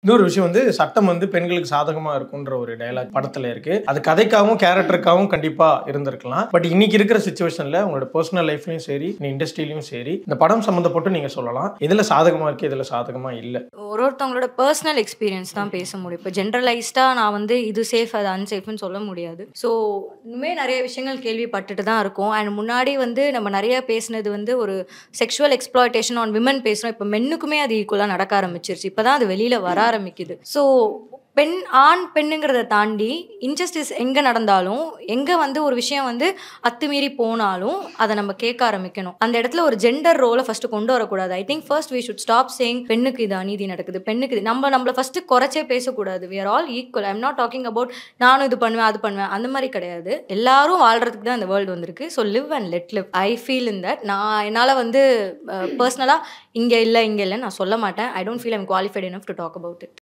இன்னொரு விஷயம் வந்து சட்டம் வந்து பெண்களுக்கு சாதகமா இருக்குன்ற ஒரு டயலாக் படத்துல இருக்கு. அது கதைக்காகவும் கேரக்டருக்காகவும் கண்டிப்பா இருந்திருக்கலாம். பட் இன்னைக்கு இருக்கிற சிச்சுவேஷன்ல உங்களோட பர்சனல் லைஃப்லயும் சரி, இண்டஸ்ட்ரியிலயும் சரி, இந்த படம் சம்பந்தப்பட்டு நீங்க சொல்லலாம். எதுல சாதகமா இருக்கு, எதுல சாதகமா இல்ல. ஒருத்தவங்களோட பர்சனல் எக்ஸ்பீரியன்ஸ் தான் பேச முடியும். இப்போ ஜென்ரலைஸ்டா நான் வந்து இது சேஃப் அது அன்சேஃப்னு சொல்ல முடியாது. ஸோ இன்னுமே நிறைய விஷயங்கள் கேள்விப்பட்டுட்டு தான் இருக்கோம். அண்ட் முன்னாடி வந்து நம்ம நிறைய பேசினது வந்து ஒரு செக்ஷுவல் எக்ஸ்ப்ளாய்டேஷன் ஆன் விமன் பேசுகிறோம். இப்போ மென்னுக்குமே அது ஈக்குவலாக நடக்க ஆரம்பிச்சிருச்சு. இப்போ தான் அது வெளியில் வர ஆரம்பிக்குது. ஸோ ஆண் பெண்ணுங்கிறத தாண்டி இன்ஜஸ்டிஸ் எங்கே நடந்தாலும், எங்கே வந்து ஒரு விஷயம் வந்து அத்துமீறி போனாலும் அதை நம்ம கேட்க ஆரம்பிக்கணும். அந்த இடத்துல ஒரு ஜெண்டர் ரோலை ஃபஸ்ட்டு கொண்டு வரக்கூடாது. I think first we should stop saying பெண்ணுக்கு இது அநீதி நடக்குது, பெண்ணுக்கு இது நம்மளை ஃபஸ்ட்டு குறைச்சே பேசக்கூடாது. We are all equal. I am not talking about நானும் இது பண்ணுவேன் அது பண்ணுவேன் அந்த மாதிரி கிடையாது. எல்லாரும் வாழ்றதுக்கு தான் இந்த வேர்ல்டு வந்திருக்கு. So live and let live. I feel in that. நான் என்னால் வந்து பர்சனலாக இங்கே இல்லைன்னு நான் சொல்ல மாட்டேன். I don't feel I'm qualified enough to talk about it.